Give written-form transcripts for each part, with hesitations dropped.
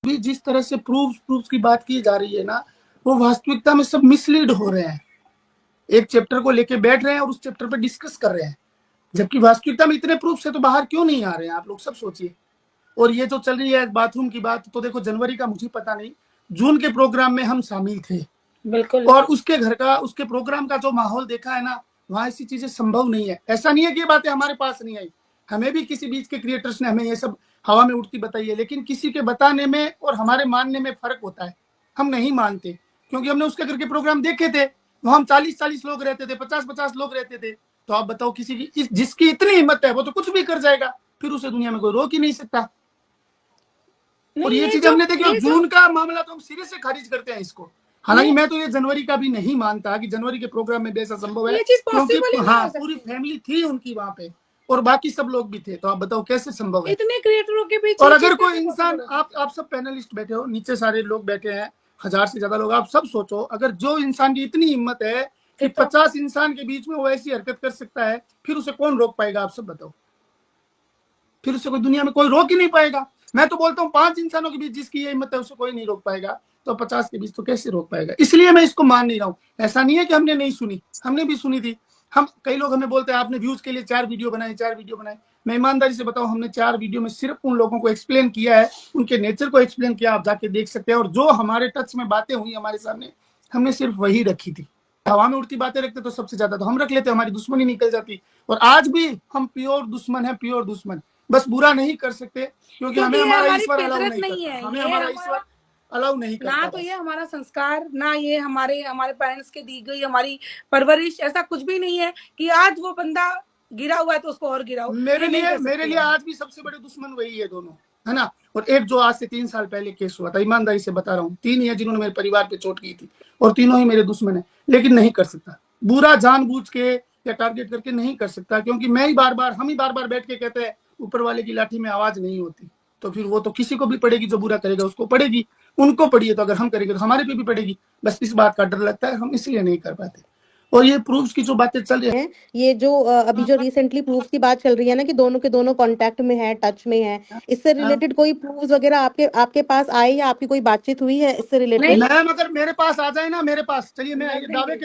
भी जिस तरह से प्रूफ की बात की जा रही है ना, वो वास्तविकता में सब मिसलीड हो रहे हैं। एक चैप्टर को लेके बैठ रहे हैं और उस चैप्टर पे डिस्कस कर रहे हैं, जबकि वास्तविकता में इतने प्रूफ से तो बाहर क्यों नहीं आ रहे हैं, आप लोग सब सोचिए। और ये जो चल रही है बाथरूम की बात, तो देखो जनवरी का मुझे पता नहीं, जून के प्रोग्राम में हम शामिल थे बिल्कुल, और उसके घर का, उसके प्रोग्राम का जो माहौल देखा है ना, वहां ऐसी चीजें संभव नहीं है। ऐसा नहीं है कि ये बातें हमारे पास नहीं आई, हमें भी किसी बीच के क्रिएटर्स ने हमें ये सब हवा में उड़ती बताई है, लेकिन किसी के बताने में और हमारे मानने में फर्क होता है। हम नहीं मानते क्योंकि हमने उसके घर के प्रोग्राम देखे थे, वहां हम 40-40 लोग रहते थे, 50-50 लोग रहते थे। तो आप बताओ, किसी की जिसकी इतनी हिम्मत है वो तो कुछ भी कर जाएगा, फिर उसे दुनिया में कोई रोक ही नहीं सकता। और ये चीज हमने देखी। जून का मामला तो हम सिरे से खारिज करते हैं इसको। हालांकि मैं तो ये जनवरी का भी नहीं मानता कि जनवरी के प्रोग्राम में भी ऐसा संभव है, क्योंकि हाँ पूरी फैमिली थी उनकी वहां पे और बाकी सब लोग भी थे। तो आप बताओ कैसे संभव है इतने क्रिएटरों के बीच। और अगर कोई इंसान, आप सब पैनलिस्ट बैठे हो, नीचे सारे लोग बैठे हैं, 1000 से ज्यादा लोग, आप सब सोचो, अगर जो इंसान की इतनी हिम्मत है कि 50 इंसान के बीच में वो ऐसी हरकत कर सकता है, फिर उसे कौन रोक पाएगा? आप सब बताओ, फिर उसे कोई दुनिया में कोई रोक ही नहीं पाएगा। मैं तो बोलता हूँ 5 इंसानों के बीच जिसकी ये हिम्मत है उसे कोई नहीं रोक पाएगा, तो 50 के बीच तो कैसे रोक पाएगा? इसलिए मैं इसको मान नहीं रहा हूँ। ऐसा नहीं है कि हमने नहीं सुनी, हमने भी सुनी थी। हम, कई लोग हमें बोलते हैं आपने व्यूज के लिए 4 वीडियो बनाए, 4 वीडियो बनाए। मैं ईमानदारी से बताऊं, हमने 4 वीडियो में सिर्फ उन लोगों को एक्सप्लेन किया है, उनके नेचर को एक्सप्लेन किया, आप जाके देख सकते हैं। और जो हमारे टच में बातें हुई हमारे सामने, हमने सिर्फ वही रखी थी। हवा में उड़ती बातें रखते तो सबसे ज्यादा तो हम रख लेते, हमारी दुश्मनी निकल जाती। और आज भी हम प्योर दुश्मन है, प्योर दुश्मन। बस बुरा नहीं कर सकते क्योंकि हमें हमारा ईश्वर अलाउ नहीं करता, हमें हमारा ईश्वर अलाउ नहीं करता। ना तो ये हमारा संस्कार, ना ये हमारे पेरेंट्स के दी गई हमारी परवरिश, ऐसा कुछ भी नहीं है कि आज वो बंदा गिरा हुआ है तो उसको और गिराओ। मेरे लिए आज भी सबसे बड़े दुश्मन वही है, दोनों, है ना। और एक जो आज से 3 साल पहले केस हुआ था, ईमानदारी से बता रहा हूँ, 3 ही है जिन्होंने मेरे परिवार पे चोट की थी और तीनों ही मेरे दुश्मन है। लेकिन नहीं कर सकता, बुरा जानबूझ के या टारगेट करके नहीं कर सकता, क्योंकि हम ही बार बार बैठ के कहते हैं ऊपर वाले की लाठी में आवाज नहीं होती। तो फिर वो तो किसी को भी पड़ेगी, जो बुरा करेगा उसको पड़ेगी, उनको पड़ी है, तो अगर हम करेंगे तो हमारे पे भी पड़ेगी। बस इस बात का डर लगता है, हम इसलिए नहीं कर पाते। और ये प्रूफ्स की जो बातें चल रही है, ये जो अभी जो रिसेंटली प्रूफ्स की बात चल रही है ना कि दोनों के दोनों कांटेक्ट में है, टच में है, इससे रिलेटेड कोई प्रूफ्स वगैरह आपके पास आए या आपकी कोई बातचीत हुई है इससे रिलेटेड? मैम अगर मेरे पास आ जाए ना, मेरे पास, चलिए मैं दावे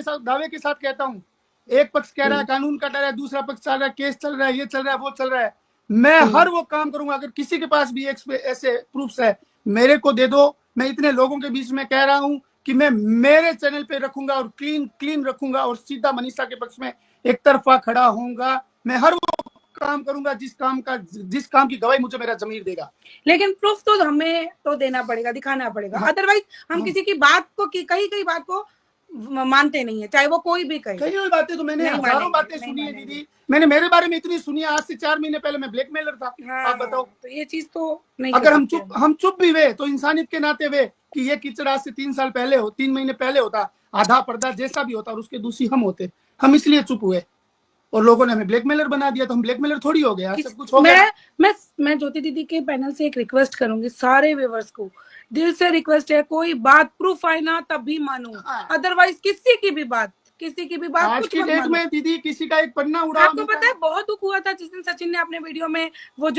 के साथ कहता हूँ, एक पक्ष कह रहा है कानून का डर है, दूसरा पक्ष चल रहा है केस चल रहा है, ये चल रहा है, वो चल रहा है, मैं हर वो काम करूंगा। अगर किसी के पास भी ऐसे प्रूफ्स है, मेरे को दे दो। मैं इतने लोगों के बीच में कह रहा हूँ कि मैं मेरे चैनल पे रखूंगा और क्लीन रखूंगा और सीधा मनीषा के पक्ष में एक तरफा खड़ा होऊंगा। मैं हर वो काम करूंगा जिस काम की गवाही मुझे मेरा जमीर देगा। लेकिन प्रूफ तो हमें तो देना पड़ेगा, दिखाना पड़ेगा। हाँ, अदरवाइज हम किसी की बात को, कई बात को मानते नहीं है, चाहे वो कोई भी कहे। कई बातें तो मैंने हजारों बातें सुनी है दीदी, मैंने मेरे बारे में इतनी सुनी है। आज से 4 महीने पहले मैं ब्लैकमेलर था। हाँ, आप बताओ, तो ये चीज तो नहीं। अगर हम चुप भी हुए तो इंसानियत के नाते हुए कि ये कीचड़ आज से 3 साल पहले 3 महीने पहले होता, आधा पर्दा जैसा भी होता, और उसके दूसरी हम होते, हम इसलिए चुप हुए और लोगों ने हमें ब्लैकमेलर बना दिया। तो हम ब्लैकमेलर थोड़ी हो गया, सब कुछ हो गया। मैं ज्योति दीदी के पैनल से एक रिक्वेस्ट करूंगी, सारे व्यूअर्स को दिल से रिक्वेस्ट है, कोई बात प्रूफ आए ना तब भी मानो, अदरवाइज किसी की भी बात आज की डेट में दीदी किसी का एक पन्ना उड़ा। आपको पता है बहुत दुख हुआ था जिस दिन सचिन ने अपने वीडियो में वो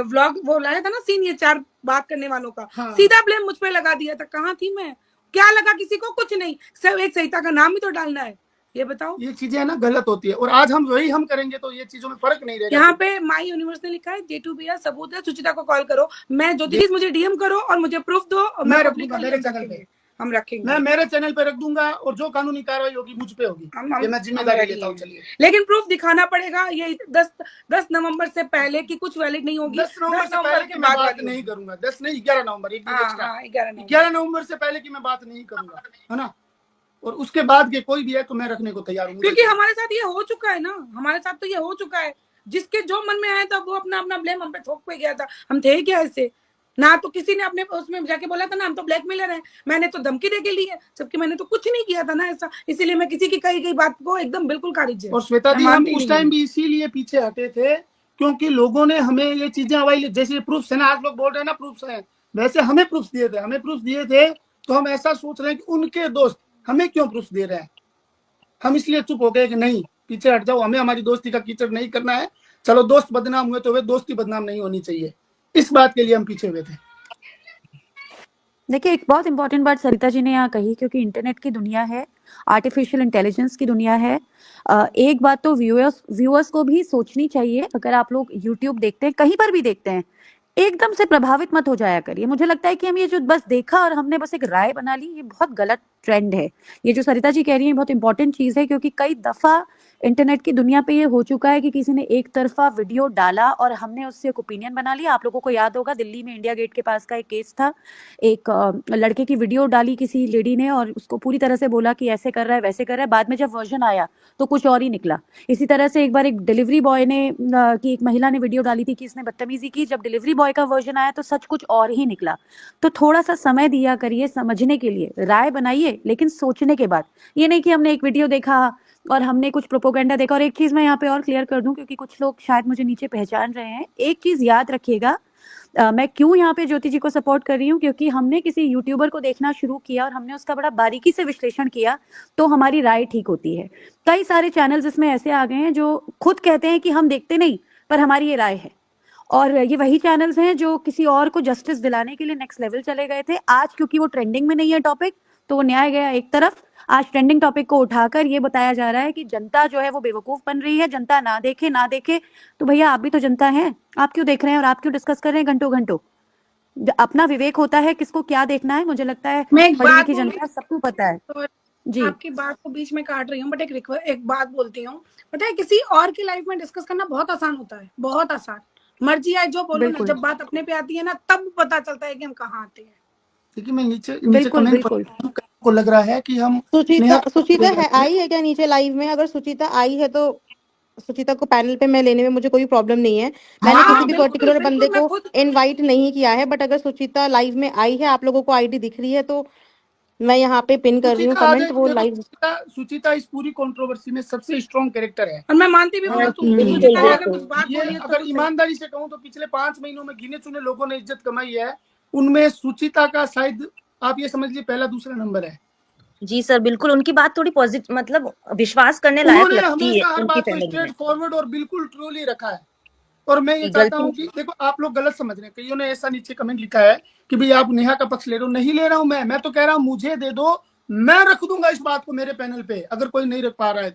व्लॉग वो लाया था ना सीन, ये 4 बात करने वालों का, हाँ। सीधा ब्लेम मुझ पे लगा दिया था। कहाँ थी मैं? क्या लगा किसी को? कुछ नहीं, सिर्फ एक सहिता का नाम ही तो डालना है। ये बताओ, ये चीजें ना गलत होती है और आज हम वही हम करेंगे तो ये चीजों में फर्क नहीं रहेगा। यहाँ पे माई यूनिवर्स ने लिखा है J2 भैया सबूत है, सुचिता को कॉल करो। मैं ज्योति मुझे डीएम करो और मुझे प्रूफ दो, और मैं रखूंगा मेरे चैनल पे, हम रखेंगे, मैं मेरे चैनल पे रख दूंगा और जो कानूनी कार्रवाई होगी मुझ पे होगी, ये मैं जिम्मेदारी लेता हूँ। चलिए, लेकिन प्रूफ दिखाना पड़ेगा। ये 10 नवंबर से पहले की कुछ वैलिड नहीं होगी। 10 नवंबर से पहले की मैं बात नहीं करूंगा। 10 नहीं, 11 नवंबर 11 नवंबर से पहले की मैं बात नहीं करूंगा, है ना। और उसके बाद के कोई भी है तो मैं रखने को तैयार हूँ, क्योंकि हमारे साथ ये हो चुका है ना, हमारे साथ तो ये हो चुका है। जिसके जो मन में आया था वो अपना ब्लेम हम पे थोप पे गया था। हम थे क्या ऐसे? ना तो किसी ने अपने उसमें जाके बोला था ना हम तो ब्लैकमेलर हैं, मैंने तो धमकी देके ली है, जबकि मैंने तो कुछ नहीं किया था ना ऐसा। इसीलिए मैं किसी की कही बात को एकदम बिल्कुल खारिज है। और श्वेता दी, हम उस टाइम भी इसीलिए पीछे हटे थे क्योंकि लोगों ने हमें ये चीजें हवाई, जैसे प्रूफ है ना, आज लोग बोल रहे हैं ना प्रूफ है, वैसे हमें प्रूफ दिए थे। तो हम ऐसा सोच रहे हैं कि उनके दोस्त हमें क्यों प्रूफ दे रहे हैं। हम इसलिए चुप हो गए कि नहीं, पीछे हट जाओ, हमें हमारी दोस्ती का कीचड़ नहीं करना है। चलो दोस्त बदनाम हुए तो वे दोस्ती बदनाम नहीं होनी चाहिए, इस बात के लिए हम पीछे हुए थे। देखिए, एक बहुत इंपॉर्टेंट बात सरिता जी ने यहाँ कही, क्योंकि इंटरनेट की दुनिया है, आर्टिफिशियल इंटेलिजेंस की दुनिया है। एक बात तो व्यूअर्स को भी सोचनी चाहिए, अगर आप लोग यूट्यूब देखते हैं, कहीं पर भी देखते हैं, एकदम से प्रभावित मत हो जाया करिए। मुझे लगता है कि हम ये जो बस देखा और हमने बस एक राय बना ली, ये बहुत गलत ट्रेंड है। ये जो सरिता जी कह रही है बहुत इंपॉर्टेंट चीज है, क्योंकि कई दफा इंटरनेट की दुनिया पे ये हो चुका है कि किसी ने एक तरफा वीडियो डाला और हमने उससे एक ओपिनियन बना लिया। आप लोगों को याद होगा, दिल्ली में इंडिया गेट के पास का एक केस था। एक लड़के की वीडियो डाली किसी लेडी ने और उसको पूरी तरह से बोला कि ऐसे कर रहा है, वैसे कर रहा है। बाद में जब वर्जन आया तो कुछ और ही निकला। इसी तरह से एक बार एक डिलीवरी बॉय ने की एक महिला ने वीडियो डाली थी कि इसने बदतमीजी की। जब डिलीवरी बॉय का वर्जन आया तो सच कुछ और ही निकला। तो थोड़ा सा समय दिया करिए समझने के लिए, राय बनाइए लेकिन सोचने के बाद। ये नहीं कि हमने एक वीडियो देखा और हमने कुछ प्रोपोगंडा देखा। और एक चीज मैं यहाँ पे और क्लियर कर दूं, क्योंकि कुछ लोग शायद मुझे नीचे पहचान रहे हैं। एक चीज याद रखिएगा, मैं क्यों यहाँ पे ज्योति जी को सपोर्ट कर रही हूँ, क्योंकि हमने किसी यूट्यूबर को देखना शुरू किया और हमने उसका बड़ा बारीकी से विश्लेषण किया, तो हमारी राय ठीक होती है। कई सारे चैनल्स इसमें ऐसे आ गए हैं जो खुद कहते हैं कि हम देखते नहीं, पर हमारी ये राय है। और ये वही चैनल्स हैं जो किसी और को जस्टिस दिलाने के लिए नेक्स्ट लेवल चले गए थे। आज क्योंकि वो ट्रेंडिंग में नहीं है टॉपिक, तो वो न्याय गया एक तरफ। आज ट्रेंडिंग टॉपिक को उठाकर ये बताया जा रहा है कि जनता जो है वो बेवकूफ बन रही है, जनता ना देखे ना देखे। तो भैया आप भी तो जनता हैं, आप क्यों देख रहे हैं और आप क्यों डिस्कस कर रहे हैं घंटों घंटों? अपना विवेक होता है किसको क्या देखना है। मुझे लगता है मैं एक पढ़ी बात लिखी बोलूं, जनता सबको पता है। तो जी आपकी बात को बीच में काट रही हूँ, बट एक बात बोलती हूँ। पता है, किसी और की लाइफ में डिस्कस करना बहुत आसान होता है, बहुत आसान। मर्जी आए जो बोलो ना, बिल्कुल जब बात अपने पे आती है ना, तब पता चलता है कि हम कहाँ आते हैं। देखिए मैं नीचे नीचे बिल्कुल कमेंट पढ़ बिल्कुल। रहा हूं, कईयों को लग रहा है कि हम नेहा सुचिता का पक्ष सुचिता ले है, रहे हैं। आई है क्या नीचे लाइव में? अगर सुचिता आई है तो सुचिता को पैनल पे मैं लेने में मुझे कोई प्रॉब्लम नहीं है। मैंने हाँ किसी हाँ भी बिल्कुल पर्टिकुलर बंदे बिल्कुल, मैं को खुद इनवाइट नहीं किया है, बट अगर सुचिता लाइव में आई है, आप लोगों को आईडी दिख रही है, तो मैं यहाँ पे पिन कर रही हूँ सुचिता आ कमेंट, जाएगी। वो देखो लाइव। सुचिता सुचिता इस पूरी कंट्रोवर्सी में सबसे स्ट्रॉन्ग कैरेक्टर है। और मैं मानती भी हूँ हाँ कि जी, बिल्कुल सुचिता ने और अगर कुछ बात ये बोली है अगर तो सही। ईमानदारी से कहूं तो पिछले 5 महीनों में गिने चुने लोगों ने इज्जत कमाई है, उनमें सुचिता का शायद आप ये समझ लीजिए पहला दूसरा नंबर है। जी सर, बिल्कुल उनकी बात थोड़ी पॉजिटिव, मतलब विश्वास करने लायक उन्होंने लगती है हमेशा हर उनकी बात को फैमिली में। स्ट्रेट फॉरवर्ड और बिल्कुल ट्रूली रखा है। और मैं ये जी, चाहता हूं गलती। कि देखो आप लोग गलत समझ रहे हैं, कईयों ने ऐसा नीचे कमेंट लिखा है कि भाई आप नेहा का पक्ष ले रहे हो। नहीं ले रहा हूं मैं तो कह रहा हूं मुझे दे दो, मैं रख दूंगा इस बात को मेरे पैनल पे। अगर कोई नहीं रख पा रहा है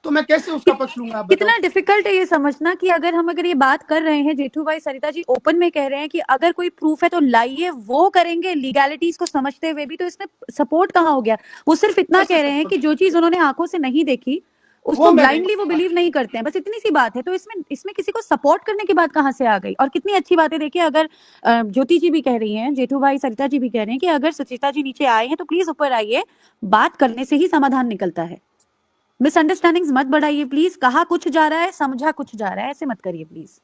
तो मैं कैसे उसका पक्ष लूंगा, आप बताओ। कितना डिफिकल्ट है ये समझना कि अगर ये बात कर रहे हैं, जेठू भाई सरिता जी ओपन में कह रहे हैं कि अगर कोई प्रूफ है तो लाइए, वो करेंगे लीगैलिटीज को समझते हुए भी, तो इसमें सपोर्ट कहाँ हो गया? वो सिर्फ इतना कैसे कह रहे हैं सपोर्ट, कि जो चीज उन्होंने आंखों से नहीं देखी वो उसको मैं नहीं ब्लाइंडली वो मानूंगा। बिलीव नहीं करते हैं, बस इतनी सी बात है। तो इसमें किसी को सपोर्ट करने की बात कहाँ से आ गई? और कितनी अच्छी बात है, देखिए अगर ज्योति जी भी कह रही हैं, जेठू भाई सरिता जी भी कह रहे हैं कि अगर सुचिता जी नीचे आए हैं तो प्लीज ऊपर आइए, बात करने से ही समाधान निकलता है। मिसअंडरस्टैंडिंग्स मत बढ़ाइए प्लीज। कहा कुछ जा रहा है, समझा कुछ जा रहा है, ऐसे मत करिए प्लीज।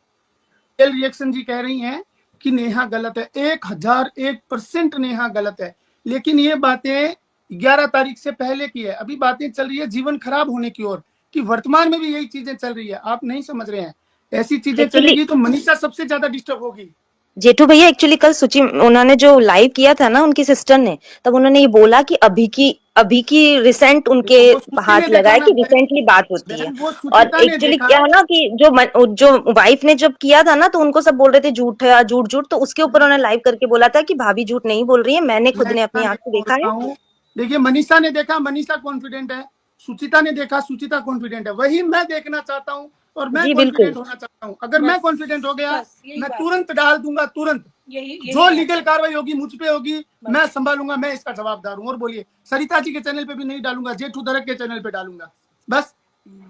रिएक्शन जी कह रही हैं कि नेहा गलत है। 1001% नेहा गलत है, लेकिन ये बातें 11 तारीख से पहले की है। अभी बातें चल रही है जीवन खराब होने की ओर, कि वर्तमान में भी यही चीजें चल रही है। आप नहीं समझ रहे हैं, ऐसी चीजें एक्चुअली चलेगी तो मनीषा सबसे ज्यादा डिस्टर्ब होगी। जेठू भैया, एक्चुअली कल सुचि उन्होंने जो लाइव किया था ना उनकी सिस्टर ने, तब उन्होंने ये बोला कि अभी की रिसेंट उनके देखो वो श्रुति ने हाथ देखा लगाया ना कि बहन, रिसेंटली बात होती है। बहन वो और सुचिता ने एक्चुअली देखा। क्या है ना कि जो वाइफ ने जब किया था ना, तो उनको सब बोल रहे थे झूठ है, झूठ झूठ। तो उसके ऊपर उन्होंने लाइव करके बोला था कि भाभी झूठ नहीं बोल रही है, मैंने खुद ने अपनी आंख से बोल देखा है। रहा हूँ, देखिए मनीषा ने देखा, मनीषा कॉन्फिडेंट है। सुचिता ने देखा, सुचिता कॉन्फिडेंट है। वही मैं देखना चाहता हूँ और मैं जी बिल्कुल। कॉन्फिडेंट होना चाहता हूँ। अगर मैं बस कॉन्फिडेंट हो गया, बस यही मैं बात, तुरंत डाल दूंगा, तुरंत यही जो बात लीगल है। कार्रवाई होगी मुझ पे होगी, बस मैं संभालूंगा, मैं इसका जवाबदार हूँ। और बोलिए, सरिता जी के चैनल पे भी नहीं डालूंगा, जेठू दरक के चैनल पे डालूंगा, बस।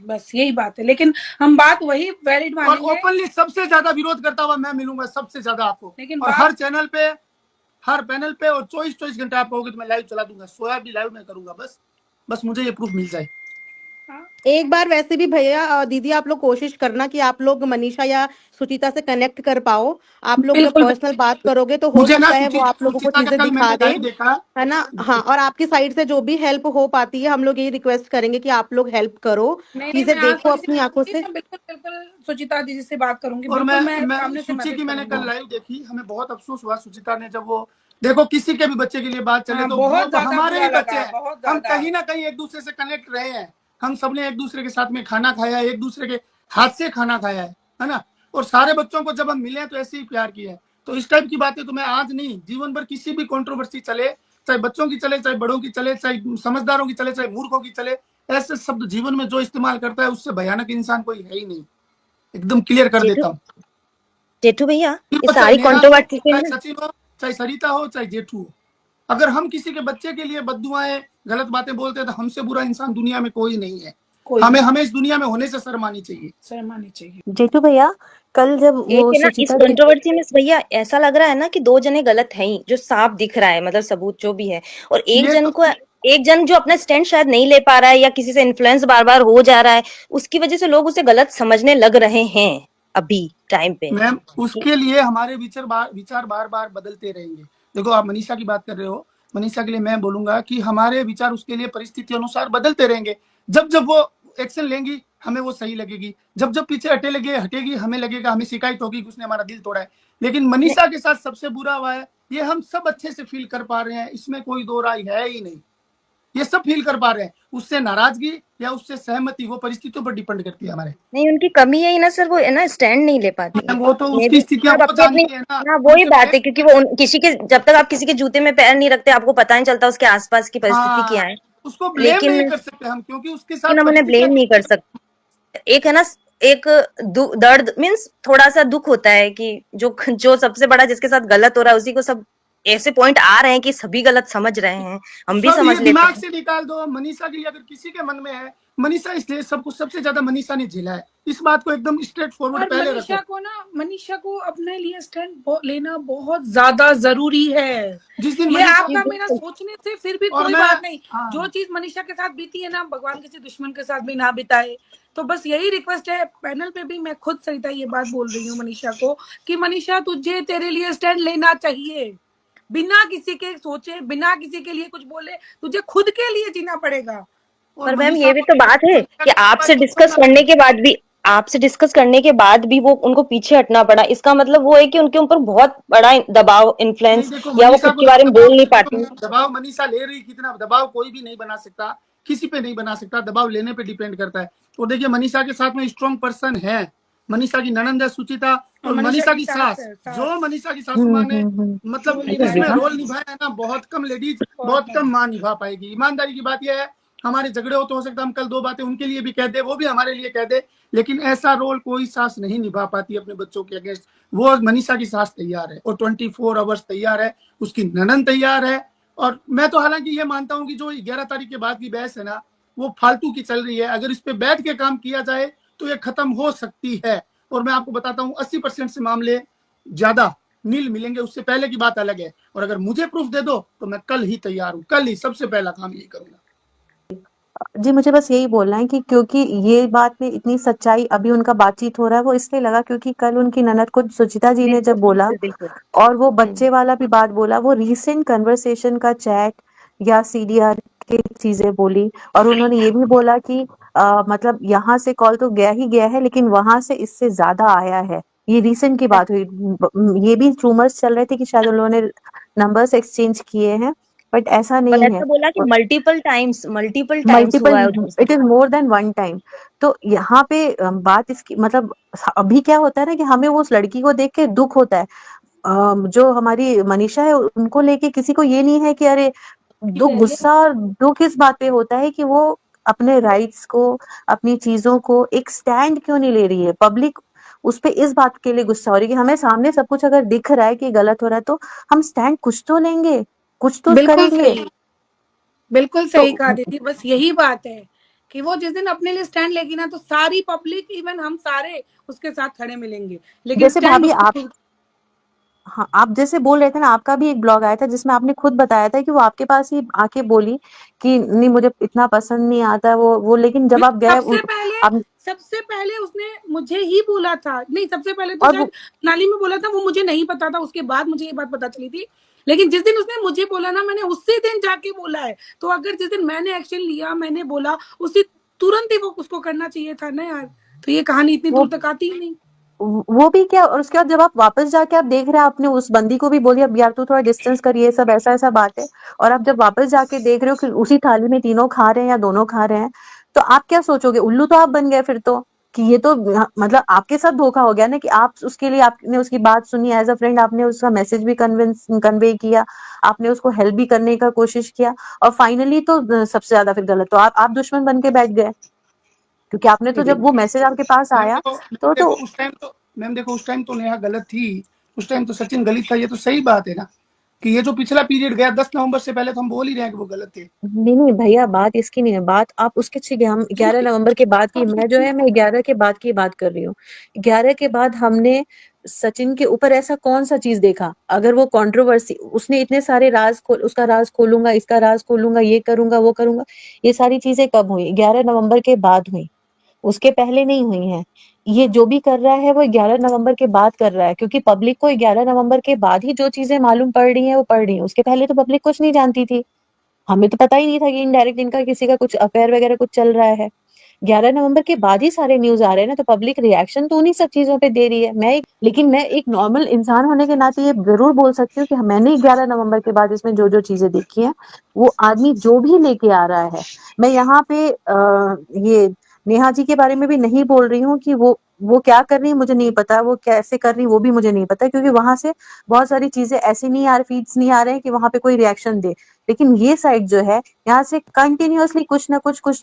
बस यही बात है, लेकिन हम बात वही वैलिड और मानेंगे। ओपनली सबसे ज्यादा विरोध करता हुआ मैं मिलूंगा, सबसे ज्यादा आपको। लेकिन और बात हर चैनल पे, हर पैनल पे, और 24 घंटे आप कहोगे तो मैं लाइव चला दूंगा, सोया भी लाइव में करूंगा। बस बस मुझे ये प्रूफ मिल जाए। एक बार वैसे भी भैया और दीदी, आप लोग कोशिश करना कि आप लोग मनीषा या सुचिता से कनेक्ट कर पाओ। आप लोग जब बिल्कुल पर्सनल बात करोगे तो हो मुझे ना सकता है वो आप लोगों को सुचिता का चीजें कल दिखा मैंने दे, लाइव देखा। है ना? हाँ, और आपकी साइड से जो भी हेल्प हो पाती है, हम लोग यही रिक्वेस्ट करेंगे कि आप लोग हेल्प करो, नहीं, चीजें मैं देखो आंसर अपनी आंखों से। मैं बिल्कुल बिल्कुल सुचिता दीदी से बात करूंगी, और बिल्कुल मैं मैं सामने से सुचि की मैसेज मैंने कल करूंगी। लाइव देखी, हमें बहुत अफसोस हुआ सुचिता ने जब वो, देखो किसी के भी बच्चे के लिए बात चले हाँ, तो बहुत वो ज्यादा हमारे बुरा ही बच्चे लगा, हैं। बहुत हम ज्यादा। कहीं ना कहीं एक दूसरे से कनेक्ट रहे हैं। हम सबने एक दूसरे के साथ में खाना खाया है, एक दूसरे के हाथ से खाना खाया है ना। और सारे बच्चों को जब हम मिले तो ऐसे ही प्यार किया है। तो इस टाइप की बातें तो मैं आज नहीं, जीवन भर किसी भी कंट्रोवर्सी चले, चाहे बच्चों की चले, चाहे बड़ों की चले, चाहे समझदारों की चले, चाहे मूर्खों की चले, ऐसे शब्द जीवन में जो इस्तेमाल करता है उससे भयानक इंसान कोई है ही नहीं। एकदम क्लियर कर जेठू देता हूँ। जेठू भैया, फिर ये वो चाहे सारी नेहा हो, कंट्रोवर्सी के चाहे ना, सचिन हो, चाहे सरिता हो, चाहे जेठू हो, अगर हम किसी के बच्चे के लिए बददुआएं गलत बातें बोलते हैं तो हमसे बुरा इंसान दुनिया में कोई नहीं है। कोई हमें नहीं, हमें इस दुनिया में होने से शर्म आनी चाहिए। शर्म आनी चाहिए। जेठू भैया, कल जब एक वो है ना इस सुचिता जी, कंट्रोवर्सी में भैया ऐसा लग रहा है ना कि दो जने गलत हैं ही, जो साफ दिख रहा है, मतलब सबूत जो भी है, और ये तो एक जन जो अपना स्टैंड शायद नहीं ले पा रहा है या किसी से इन्फ्लुएंस बार बार हो जा रहा है, उसकी वजह से लोग उसे गलत समझने लग रहे हैं अभी टाइम पे। मैम, उसके लिए हमारे विचार बार बार बदलते रहेंगे। देखो, आप मनीषा की बात कर रहे हो, मनीषा के लिए मैं बोलूंगा कि हमारे विचार उसके लिए परिस्थिति अनुसार बदलते रहेंगे। जब जब वो एक्शन लेंगी हमें वो सही लगेगी, जब जब पीछे हटेगी हमें लगेगा, हमें शिकायत होगी कि उसने हमारा दिल तोड़ा है। लेकिन मनीषा के साथ सबसे बुरा हुआ है, ये हम सब अच्छे से फील कर पा रहे हैं, इसमें कोई दो राय है ही नहीं। ये सब फील कर पा रहे हैं। उससे नाराजगी या उससे सहमति वो परिस्थितियों पर डिपेंड करती है हमारे। नहीं, उनकी कमी है ही ना सर, वो है ना स्टैंड नहीं ले पाती। मैम, वो तो मे उसकी भी स्थितियां सब वो अपनी अपनी, जानती है ना। हाँ वही उनसे बात है, क्योंकि वो किसी के, जब तक आप किसी के जूते में पैर नहीं रखते आपको पता नहीं चलता उसके आसपास की परिस्थिति क्या हाँ, है। उसको ब्लेम नहीं लेकिन कर सकते हम, क्योंकि उसके कि साथ ना उन्हें परिस्थितियां ब्लेम नहीं कर सकते। एक है ना, एक दर्द मीन्स थोड़ा सा दुख होता है कि जो जो सबसे बड़ा जिसके साथ गलत हो रहा है उसी को सब ऐसे पॉइंट आ रहे हैं कि सभी गलत समझ रहे हैं, हम भी सब ये समझ लेते दिमाग हैं। से निकाल दो। मनीषा के लिए अगर किसी के मन में है, मनीषा इसलिए सबको सबसे ज्यादा मनीषा ने झेला है। इस बात को एकदम स्ट्रेट फॉरवर्ड और पहले रखो। मनीषा को अपने लिए स्टैंड लेना बहुत ज्यादा जरूरी है। जिस दिन ये मनीषा, आपका मेरा सोचने से फिर भी और कोई मैं, बात नहीं। जो हाँ, चीज मनीषा के साथ बीती है ना, भगवान किसी दुश्मन के साथ भी ना बिताए। तो बस यही रिक्वेस्ट है, पैनल पे भी मैं खुद सरिता ये बात बोल रही हूँ मनीषा को, कि मनीषा तुझे तेरे लिए स्टैंड लेना चाहिए, बिना किसी के सोचे, बिना किसी के लिए कुछ बोले, तुझे खुद के लिए जीना पड़ेगा। और पर मैम मनीषा ये भी को तो बात है मनीषा कि के आपसे बारे डिस्कस में करने के बाद भी, आपसे डिस्कस करने के बाद भी वो उनको पीछे हटना पड़ा, इसका मतलब वो है कि उनके ऊपर बहुत बड़ा दबाव, नहीं, इन्फ्लुएंस, देखो या वो मनीषा खुद को के बारे में बोल नहीं पाती। दबाव मनीषा ले रही, कितना दबाव कोई भी नहीं बना सकता, किसी पे नहीं बना सकता, दबाव लेने पे डिपेंड करता है। और देखिए, मनीषा के साथ में स्ट्रॉन्ग पर्सन है, मनीषा की ननंद है सुचिता, और मनीषा की सास, जो मनीषा की सासू माँ ने मतलब इसमें रोल निभाया है ना, बहुत कम लेडीज, बहुत कम माँ निभा पाएगी। ईमानदारी की बात यह है, हमारे झगड़े हो तो हो सकता है हम कल दो बातें उनके लिए भी कह दे, वो भी हमारे लिए कह दे, लेकिन ऐसा रोल कोई सास नहीं निभा पाती अपने बच्चों के अगेंस्ट। वो मनीषा की सास तैयार है और 24 आवर्स तैयार है, उसकी ननन तैयार है। और मैं तो हालांकि ये मानता हूं कि जो 11 तारीख के बाद की बहस है ना, वो फालतू की चल रही है। अगर इस पे बैठ के काम किया जाए तो ये खत्म हो सकती है। और मैं आपको बताता हूँ 80% से मामले ज्यादा नील मिलेंगे, उससे पहले की बात अलग है। और अगर मुझे प्रूफ दे दो तो मैं कल ही तैयार हूँ, कल ही सबसे पहला काम यही करूंगा। जी, मुझे बस यही बोलना है कि क्योंकि ये बात में इतनी सच्चाई अभी उनका बातचीत हो रहा है, वो इसलिए लगा क्योंकि कल उनकी ननद को सुचिता जी ने जब बोला बिल्कुल। और वो बच्चे वाला भी बात बोला, वो रीसेंट कन्वर्सेशन का चैट या सीडीआर की चीजें बोली, और उन्होंने ये भी बोला कि मतलब यहाँ से कॉल तो गया ही गया है, लेकिन वहां से इससे ज्यादा आया है। ये रीसेंट की बात हुई। ये भी रूमर्स चल रहे थे कि शायद उन्होंने नंबर्स एक्सचेंज किए हैं, बट ऐसा पर नहीं है। ऐसा बोला कि मल्टीपल टाइम्स मल्टीपल, हुआ है उधर से। It is more than one time. तो यहाँ पे बात इसकी मतलब, अभी क्या होता है ना कि हमें वो उस लड़की को देख के दुख होता है। जो हमारी मनीषा है उनको लेके किसी को ये नहीं है कि अरे दुख, गुस्सा और दुख इस बात पे होता है कि वो अपने राइट्स को, अपनी चीजों को एक स्टैंड क्यों नहीं ले रही है। पब्लिक उस पे इस बात के लिए गुस्सा हो रही है कि हमें सामने सब कुछ अगर दिख रहा है कि गलत हो रहा है तो हम स्टैंड कुछ तो लेंगे, कुछ तो बिल्कुल करेंगे। सही, बिल्कुल तो सही कहा दीदी। बस यही बात है कि वो जिस दिन अपने लिए स्टैंड लेगी ना, तो सारी पब्लिक, इवन हम सारे उसके साथ खड़े मिलेंगे, लेकिन जैसे स्टैंड भाभी आप, उसको। हाँ, आप जैसे बोल रहे थे ना, आपका भी एक ब्लॉग आया था जिसमें आपने खुद बताया था कि वो आपके पास ही आके बोली कि नहीं मुझे इतना पसंद नहीं आता वो, लेकिन जब आप गए आप, सबसे पहले उसने मुझे ही बोला था। नहीं, सबसे पहले तो और शायद नाली में बोला था, वो मुझे नहीं पता था, उसके बाद मुझे ये बात पता चली थी। लेकिन जिस दिन उसने मुझे बोला ना, मैंने उसी दिन जाके बोला है। तो अगर जिस दिन मैंने एक्शन लिया, मैंने बोला, उसी तुरंत ही वो उसको करना चाहिए था ना यार। तो ये कहानी इतनी दूर तक आती ही नहीं। वो भी क्या, और उसके बाद जब आप वापस जाके आप देख रहे हैं, आपने उस बंदी को भी बोली अब यार तू थोड़ा डिस्टेंस करिए, सब ऐसा ऐसा बात है, और आप जब वापस जाके देख रहे हो कि उसी थाली में तीनों खा रहे हैं या दोनों खा रहे हैं, तो आप क्या सोचोगे? उल्लू तो आप बन गए फिर तो। कि ये तो मतलब आपके साथ धोखा हो गया ना, कि आप उसके लिए आपने उसकी बात सुनी एज अ फ्रेंड, आपने उसका मैसेज भी कन्वे किया, आपने उसको हेल्प भी करने का कोशिश किया, और फाइनली तो सबसे ज्यादा फिर गलत तो आप दुश्मन बन के बैठ गए, क्योंकि आपने तो जब वो मैसेज आपके पास मैम आया देखो तो उस टाइम तो नेहा गलत थी, उस टाइम तो सचिन गलत था, ये तो सही बात है ना, कि ये जो पिछला पीरियड गया 10 नवंबर से पहले तो हम बोल ही रहे हैं कि वो गलत थे। नहीं भैया, बात इसकी नहीं है, बात आप उसके हम 11 नवंबर के बाद की, मैं जो है मैं 11 के बाद की बात कर रही हूँ। 11 के बाद हमने सचिन के ऊपर ऐसा कौन सा चीज देखा, अगर वो कंट्रोवर्सी, उसने इतने सारे उसका राज खोलूंगा, इसका राज खोलूंगा, ये करूंगा, वो करूंगा, ये सारी चीजें कब हुई? 11 नवंबर के बाद हुई, उसके पहले नहीं हुई हैं। ये जो भी कर रहा है वो 11 नवंबर के बाद कर रहा है, क्योंकि पब्लिक को 11 नवंबर के बाद ही जो चीजें मालूम पड़ रही हैं वो पड़ रही हैं, उसके पहले तो पब्लिक कुछ नहीं जानती थी। हमें तो पता ही नहीं था कि इनडायरेक्ट इनका किसी का कुछ अफेयर वगैरह कुछ चल रहा है। 11 नवंबर के बाद ही सारे न्यूज आ रहे हैं ना, तो पब्लिक रिएक्शन तो उन्हीं सब चीजों पे दे रही है। लेकिन मैं एक नॉर्मल इंसान होने के नाते ये जरूर बोल सकती हूँ कि मैंने 11 नवंबर के बाद इसमें जो जो चीजें देखी हैं, वो आदमी जो भी लेके आ रहा है, मैं यहाँ पे ये नेहा जी के बारे में भी नहीं बोल रही हूँ कि वो क्या कर रही है मुझे नहीं पता, वो कैसे कर रही वो भी मुझे नहीं पता, क्योंकि वहां से बहुत सारी चीजें ऐसी नहीं आ रही, फीड्स नहीं आ रहे हैं कि वहां पे कोई रिएक्शन दे। लेकिन ये साइड जो है, यहाँ से कंटिन्यूअसली कुछ ना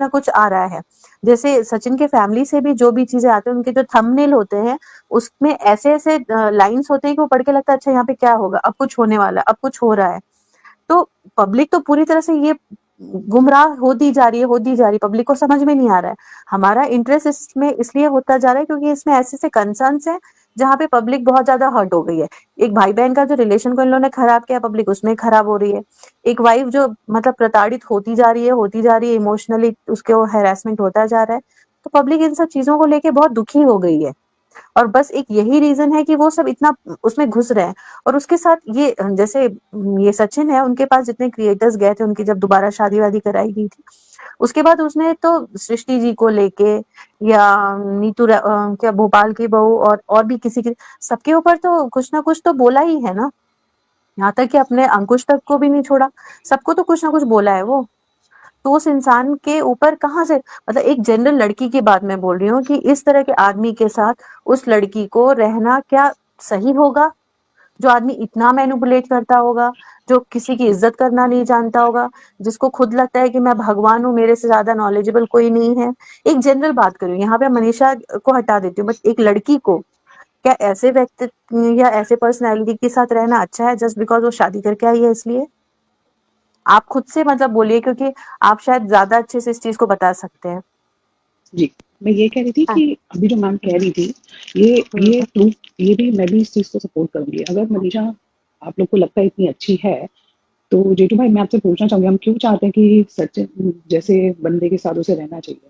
कुछ आ रहा है। जैसे सचिन के फैमिली से भी जो भी चीजें आती हैं, उनके जो थंबनेल होते हैं, उसमें ऐसे ऐसे लाइंस होते हैं कि वो पढ़ के लगता है अच्छा यहाँ पे क्या होगा, अब कुछ होने वाला, अब कुछ हो रहा है। तो पब्लिक तो पूरी तरह से ये गुमराह होती जा रही है, पब्लिक को समझ में नहीं आ रहा है। हमारा इंटरेस्ट इसमें इसलिए होता जा रहा है क्योंकि इसमें ऐसे ऐसे कंसर्न्स हैं जहाँ पे पब्लिक बहुत ज्यादा हर्ट हो गई है। एक भाई बहन का जो रिलेशन को इन लोगों ने खराब किया, पब्लिक उसमें खराब हो रही है। एक वाइफ जो मतलब प्रताड़ित होती जा रही है इमोशनली, उसके वो हैरेसमेंट होता जा रहा है, तो पब्लिक इन सब चीजों को लेके बहुत दुखी हो गई है। और बस एक यही रीजन है कि वो सब इतना उसमें घुस रहे हैं। और उसके साथ ये जैसे ये सचिन है, उनके पास जितने क्रिएटर्स गए थे, उनकी जब दोबारा शादी वादी कराई गई थी, उसके बाद उसने तो सृष्टि जी को लेके या क्या भोपाल की बहू और भी किसी के, सबके ऊपर तो कुछ ना कुछ तो बोला ही है ना। यहाँ तक कि अपने अंकुश तक को भी नहीं छोड़ा, सबको तो कुछ ना कुछ बोला है वो। तो उस इंसान के ऊपर कहाँ से, मतलब एक जनरल लड़की की बात मैं बोल रही हूँ कि इस तरह के आदमी के साथ उस लड़की को रहना क्या सही होगा? जो आदमी इतना मैनिपुलेट करता होगा, जो किसी की इज्जत करना नहीं जानता होगा, जिसको खुद लगता है कि मैं भगवान हूँ, मेरे से ज्यादा नॉलेजेबल कोई नहीं है। एक जनरल बात करूँ, यहाँ पे मनीषा को हटा देती हूँ, बट एक लड़की को क्या ऐसे व्यक्ति या ऐसे पर्सनैलिटी के साथ रहना अच्छा है जस्ट बिकॉज वो शादी करके आई है इसलिए? आप खुद से मतलब बोलिए, क्योंकि आप शायद ज्यादा अच्छे से इस चीज को बता सकते हैं। जी, मैं ये कह रही थी हाँ। कि अभी जो मैम कह रही थी, ये प्रूफ, ये भी मैं भी इस चीज़ को सपोर्ट करूँगी। अगर मनीषा आप लोग को लगता है इतनी अच्छी है, तो जेठू भाई मैं आपसे पूछना चाहूँगी, हम क्यों चाहते हैं कि सचिन जैसे बंदे के साथ उसे रहना चाहिए?